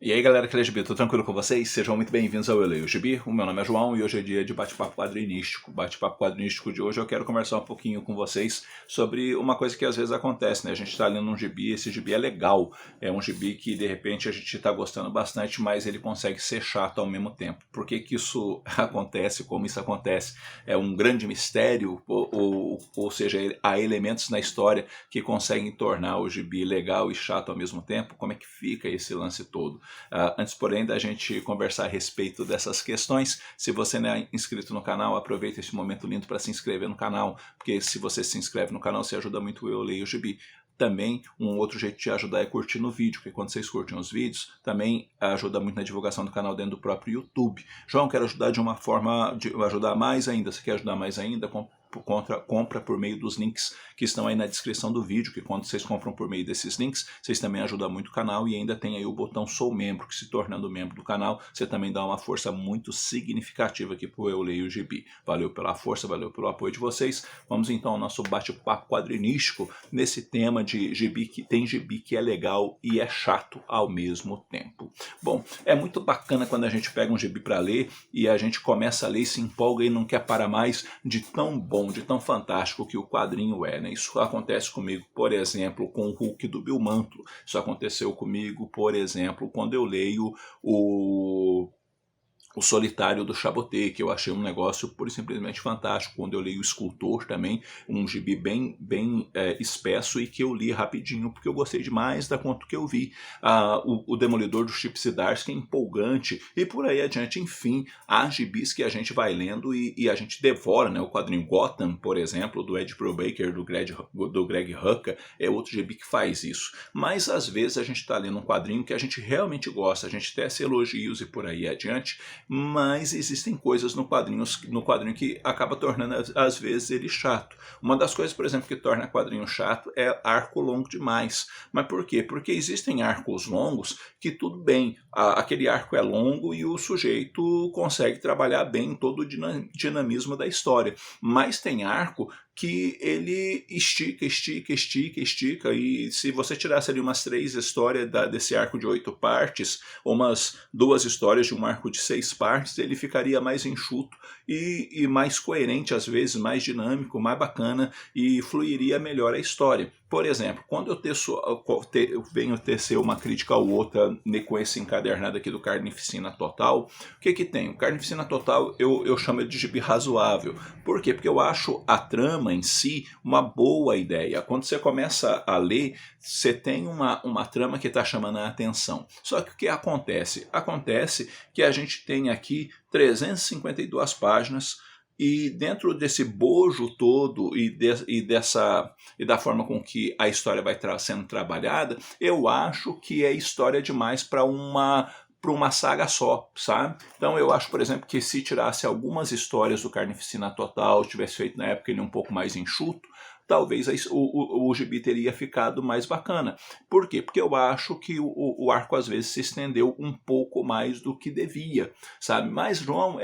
E aí galera que lê Gibi, tudo tranquilo com vocês? Sejam muito bem-vindos ao Eu Leio Gibi. O meu nome é João e hoje é dia de bate-papo quadrinístico. Bate-papo quadrinístico de hoje eu quero conversar um pouquinho com vocês sobre uma coisa que às vezes acontece, né? A gente está lendo um gibi, esse gibi é legal, é um gibi que de repente a gente está gostando bastante, mas ele consegue ser chato ao mesmo tempo. Por que que isso acontece, como isso acontece? É um grande mistério, ou seja, há elementos na história que conseguem tornar o gibi legal e chato ao mesmo tempo? Como é que fica esse lance todo? Antes, porém, da gente conversar a respeito dessas questões, se você não é inscrito no canal, aproveita esse momento lindo para se inscrever no canal, porque se você se inscreve no canal, você ajuda muito Eu Leio Gibi. Também, um outro jeito de ajudar é curtindo o vídeo, porque quando vocês curtem os vídeos, também ajuda muito na divulgação do canal dentro do próprio YouTube. João, quero ajudar de uma forma, de ajudar mais ainda. Se quer ajudar mais ainda, compra por meio dos links que estão aí na descrição do vídeo, que quando vocês compram por meio desses links, vocês também ajudam muito o canal e ainda tem aí o botão Sou Membro, que se tornando membro do canal, você também dá uma força muito significativa aqui pro Eu Leio Gibi. Valeu pela força, valeu pelo apoio de vocês. Vamos então ao nosso bate-papo quadrinístico nesse tema de gibi que é legal e é chato ao mesmo tempo. Bom, é muito bacana quando a gente pega um gibi para ler e a gente começa a ler e se empolga e não quer parar mais de tão bom, de tão fantástico que o quadrinho é, né? Isso acontece comigo, por exemplo, com o Hulk do Bill Mantlo. Isso aconteceu comigo, por exemplo, quando eu leio o Solitário do Chaboté, que eu achei um negócio pura e simplesmente fantástico. Quando eu li o Escultor também, um gibi bem espesso e que eu li rapidinho, porque eu gostei demais da conta que eu vi. O Demolidor do Chip Zdarsky é empolgante e por aí adiante. Enfim, há gibis que a gente vai lendo e a gente devora, né? O quadrinho Gotham, por exemplo, do Ed Brubaker, do Greg Rucka, é outro gibi que faz isso. Mas às vezes a gente está lendo um quadrinho que a gente realmente gosta, a gente tece elogios e por aí adiante, mas existem coisas no quadrinho que acaba tornando às vezes ele chato. Uma das coisas, por exemplo, que torna quadrinho chato é arco longo demais. Mas por quê? Porque existem arcos longos que tudo bem, aquele arco é longo e o sujeito consegue trabalhar bem todo o dinamismo da história. Mas tem arco que ele estica, e se você tirasse ali umas 3 histórias desse arco de 8 partes, ou umas 2 histórias de um arco de 6 partes, ele ficaria mais enxuto e mais coerente, às vezes mais dinâmico, mais bacana e fluiria melhor a história. Por exemplo, quando eu venho tecer uma crítica ou outra com esse encadernado aqui do Carnificina Total, o que tem? O Carnificina Total eu chamo de gibi razoável. Por quê? Porque eu acho a trama em si uma boa ideia. Quando você começa a ler, você tem uma trama que está chamando a atenção. Só que o que acontece? Acontece que a gente tem aqui 352 páginas e dentro desse bojo todo e da forma com que a história vai sendo trabalhada, eu acho que é história demais para uma saga só, sabe? Então eu acho, por exemplo, que se tirasse algumas histórias do Carnificina Total, tivesse feito na época ele um pouco mais enxuto, talvez o gibi teria ficado mais bacana. Por quê? Porque eu acho que o arco às vezes se estendeu um pouco mais do que devia, sabe? Mas, João,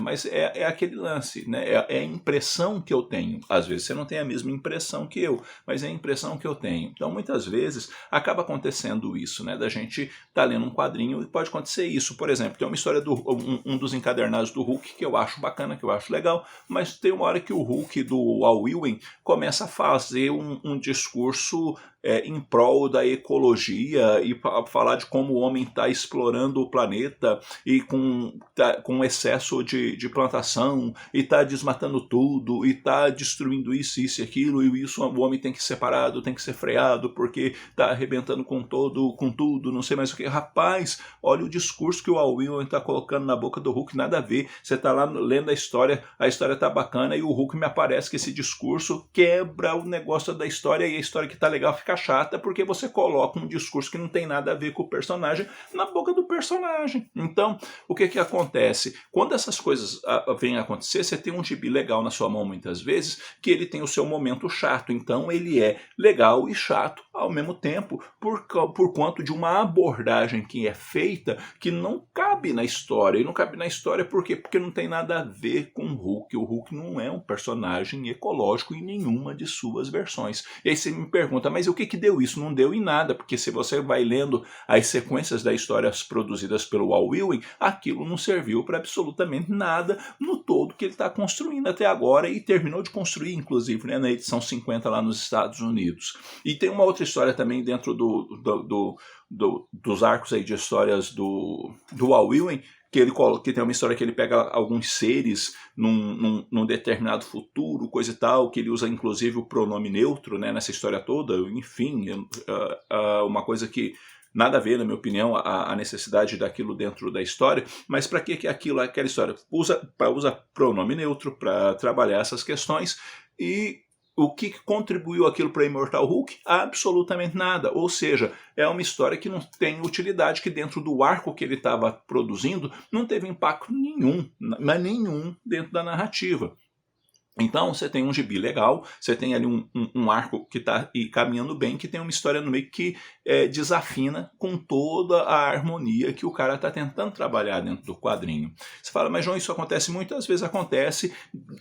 mas é aquele lance, né? É a impressão que eu tenho. Às vezes você não tem a mesma impressão que eu, mas é a impressão que eu tenho. Então, muitas vezes, acaba acontecendo isso, né? Da gente tá lendo um quadrinho e pode acontecer isso. Por exemplo, tem uma história um dos encadernados do Hulk que eu acho bacana, que eu acho legal, mas tem uma hora que o Hulk do Al Ewing começa a fazer um discurso em prol da ecologia e falar de como o homem está explorando o planeta e com excesso de plantação e está desmatando tudo e está destruindo isso e aquilo, e isso o homem tem que ser separado, tem que ser freado porque está arrebentando com tudo, não sei mais o que. Rapaz, olha o discurso que o Al Ewing está colocando na boca do Hulk, nada a ver. Você está lá lendo a história está bacana e o Hulk me aparece que esse discurso quebra o negócio da história e a história que está legal fica chata porque você coloca um discurso que não tem nada a ver com o personagem na boca do personagem. Então, o que acontece? Quando essas coisas vêm a acontecer, você tem um gibi legal na sua mão muitas vezes, que ele tem o seu momento chato. Então, ele é legal e chato ao mesmo tempo, por conta de uma abordagem que é feita que não cabe na história. E não cabe na história por quê? Porque não tem nada a ver com o Hulk. O Hulk não é um personagem ecológico em nenhuma de teve suas versões. E aí você me pergunta, mas o que deu isso? Não deu em nada, porque se você vai lendo as sequências das histórias produzidas pelo Walt Ewing, aquilo não serviu para absolutamente nada no todo que ele está construindo até agora e terminou de construir, inclusive, né, na edição 50 lá nos Estados Unidos. E tem uma outra história também dentro dos arcos aí de histórias do Walt Ewing, que tem uma história que ele pega alguns seres num determinado futuro, coisa e tal, que ele usa inclusive o pronome neutro, né, nessa história toda. Enfim, uma coisa que nada a ver, na minha opinião, a necessidade daquilo dentro da história, mas para que aquela história? Usa pronome neutro para trabalhar essas questões. E o que contribuiu aquilo para Immortal Hulk? Absolutamente nada. Ou seja, é uma história que não tem utilidade, que dentro do arco que ele estava produzindo não teve impacto nenhum, mas nenhum dentro da narrativa. Então você tem um gibi legal, você tem ali um arco que está caminhando bem, que tem uma história no meio que desafina com toda a harmonia que o cara está tentando trabalhar dentro do quadrinho. Você fala, mas João, isso acontece muitas vezes, acontece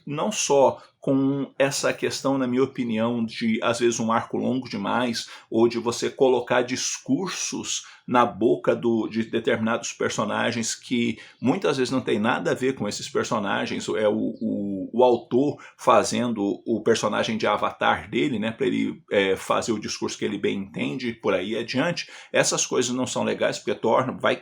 não só com essa questão, na minha opinião, de às vezes um arco longo demais, ou de você colocar discursos na boca de determinados personagens que muitas vezes não tem nada a ver com esses personagens, é o autor fazendo o personagem de avatar dele, né, para ele fazer o discurso que ele bem entende, por aí adiante. Essas coisas não são legais, porque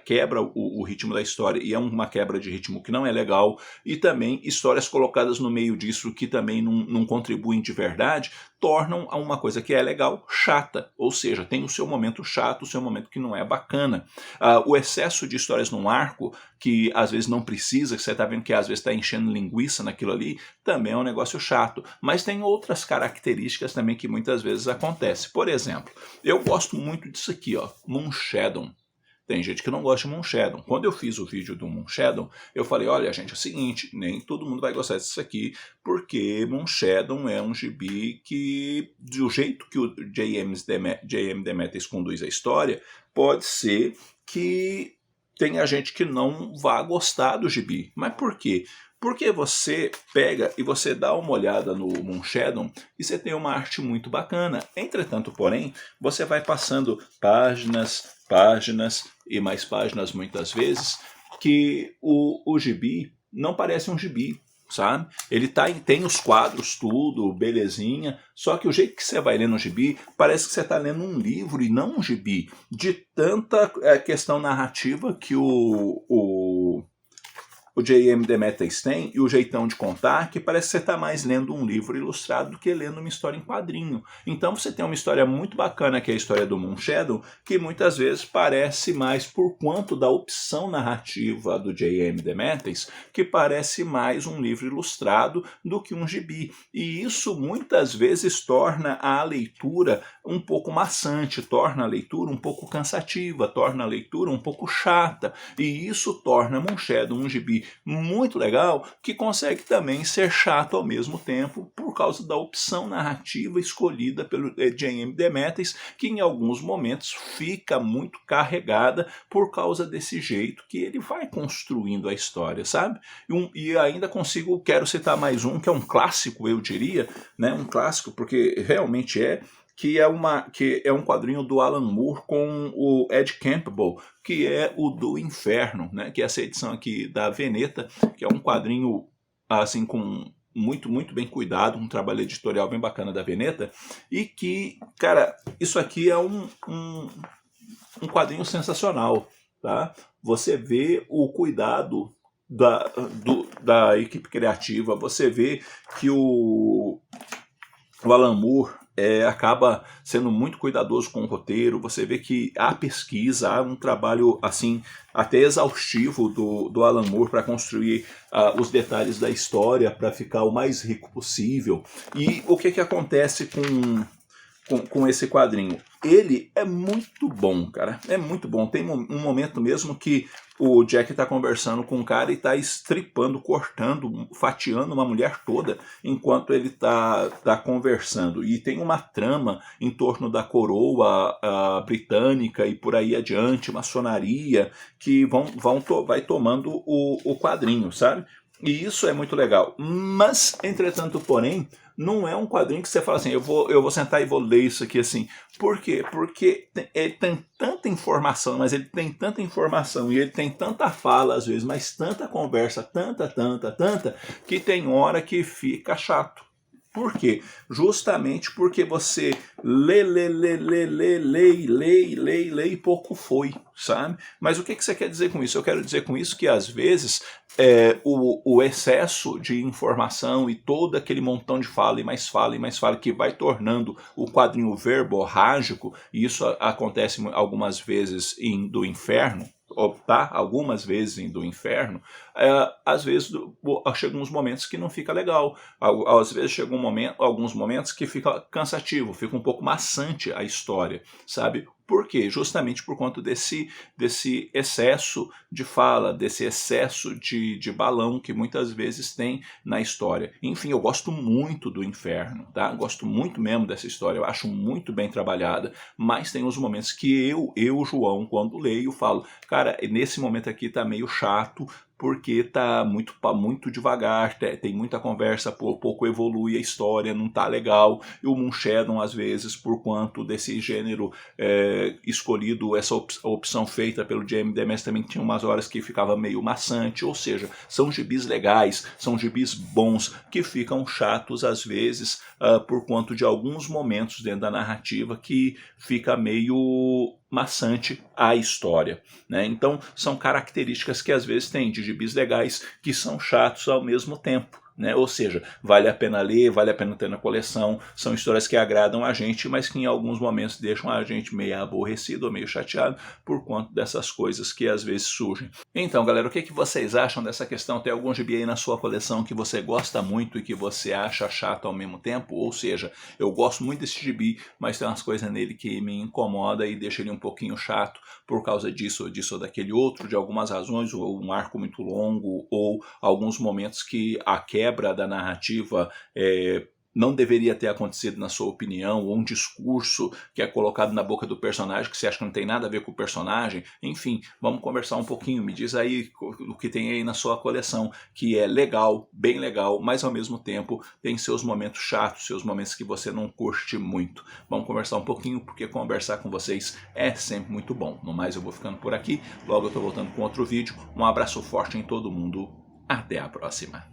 quebra o ritmo da história, e é uma quebra de ritmo que não é legal, e também histórias colocadas no meio disso que também não contribuem de verdade, tornam uma coisa que é legal chata, ou seja, tem o seu momento chato, o seu momento que não é bacana. O excesso de histórias num arco, que às vezes não precisa, que você está vendo que às vezes está enchendo linguiça naquilo ali, também é um negócio chato. Mas tem outras características também que muitas vezes acontecem. Por exemplo, eu gosto muito disso aqui, ó, Moonshadow. Tem gente que não gosta de Moonshadow. Quando eu fiz o vídeo do Moonshadow, eu falei, olha gente, é o seguinte, nem todo mundo vai gostar disso aqui, porque Moonshadow é um gibi que, do jeito que o J.M. DeMatteis conduz a história, pode ser que tenha gente que não vá gostar do gibi. Mas por quê? Porque você pega e você dá uma olhada no Moonshadow e você tem uma arte muito bacana. Entretanto, porém, você vai passando páginas e mais páginas muitas vezes, que o gibi não parece um gibi, sabe? Ele tem os quadros, tudo, belezinha, só que o jeito que você vai lendo um gibi, parece que você está lendo um livro e não um gibi, de tanta questão narrativa que o J.M. DeMatteis tem, e o jeitão de contar, que parece que você está mais lendo um livro ilustrado do que lendo uma história em quadrinho. Então você tem uma história muito bacana, que é a história do Moonshadow, que muitas vezes parece mais, por quanto da opção narrativa do J.M. DeMatteis, que parece mais um livro ilustrado do que um gibi. E isso muitas vezes torna a leitura um pouco maçante, torna a leitura um pouco cansativa, torna a leitura um pouco chata, e isso torna Moonshadow um gibi muito legal, que consegue também ser chato ao mesmo tempo, por causa da opção narrativa escolhida pelo J.M. DeMatteis, que em alguns momentos fica muito carregada por causa desse jeito que ele vai construindo a história, sabe? E ainda quero citar mais um, que é um clássico, eu diria, né? Um clássico, porque realmente que é um quadrinho do Alan Moore com o Ed Campbell, que é o do Inferno, né? Que é essa edição aqui da Veneta, que é um quadrinho assim com muito, muito bem cuidado, um trabalho editorial bem bacana da Veneta, e que, cara, isso aqui é um quadrinho sensacional, tá? Você vê o cuidado da equipe criativa, você vê que o Alan Moore acaba sendo muito cuidadoso com o roteiro, você vê que há pesquisa, há um trabalho assim até exaustivo do Alan Moore para construir os detalhes da história, para ficar o mais rico possível. E o que acontece com esse quadrinho? Ele é muito bom, cara, é muito bom. Tem um momento mesmo que o Jack está conversando com um cara e está estripando, cortando, fatiando uma mulher toda enquanto ele está conversando. E tem uma trama em torno da coroa britânica e por aí adiante, maçonaria, que vai tomando o quadrinho, sabe? E isso é muito legal. Mas, entretanto, porém, não é um quadrinho que você fala assim, eu vou sentar e vou ler isso aqui assim. Por quê? Porque ele tem tanta informação, mas ele tem tanta informação e ele tem tanta fala às vezes, mas tanta conversa, tanta, que tem hora que fica chato. Por quê? Justamente porque você lê e pouco foi, sabe? Mas o que você quer dizer com isso? Eu quero dizer com isso que às vezes o excesso de informação e todo aquele montão de fala e mais fala e mais fala que vai tornando o quadrinho verborrágico, e isso acontece algumas vezes do Inferno, tá? Algumas vezes do Inferno, às vezes chegam uns momentos que não fica legal, às vezes chegam alguns momentos que fica cansativo, fica um pouco maçante a história, sabe? Por quê? Justamente por conta desse excesso de fala, desse excesso de balão que muitas vezes tem na história. Enfim, eu gosto muito do Inferno, tá? Gosto muito mesmo dessa história, eu acho muito bem trabalhada, mas tem os momentos que João, quando leio, falo, cara, nesse momento aqui tá meio chato, porque tá muito devagar, tem muita conversa, pouco evolui a história, não tá legal. E o Moonshadow, às vezes, por quanto desse gênero escolhido, essa opção feita pelo J.M. Demers também tinha umas horas que ficava meio maçante, ou seja, são gibis legais, são gibis bons, que ficam chatos às vezes, por quanto de alguns momentos dentro da narrativa que fica meio maçante a história, né? Então são características que às vezes tem de gibis legais que são chatos ao mesmo tempo, né? Ou seja, vale a pena ler, vale a pena ter na coleção, são histórias que agradam a gente, mas que em alguns momentos deixam a gente meio aborrecido ou meio chateado por conta dessas coisas que às vezes surgem. Então, galera, o que vocês acham dessa questão? Tem algum gibi aí na sua coleção que você gosta muito e que você acha chato ao mesmo tempo? Ou seja, eu gosto muito desse gibi, mas tem umas coisas nele que me incomoda e deixa ele um pouquinho chato por causa disso ou daquele outro, de algumas razões, ou um arco muito longo, ou alguns momentos que a quebra da narrativa não deveria ter acontecido na sua opinião, ou um discurso que é colocado na boca do personagem que você acha que não tem nada a ver com o personagem. Enfim, vamos conversar um pouquinho, me diz aí o que tem aí na sua coleção, que é legal, bem legal, mas ao mesmo tempo tem seus momentos chatos, seus momentos que você não curte muito. Vamos conversar um pouquinho, porque conversar com vocês é sempre muito bom. No mais, eu vou ficando por aqui, logo eu tô voltando com outro vídeo. Um abraço forte em todo mundo, até a próxima.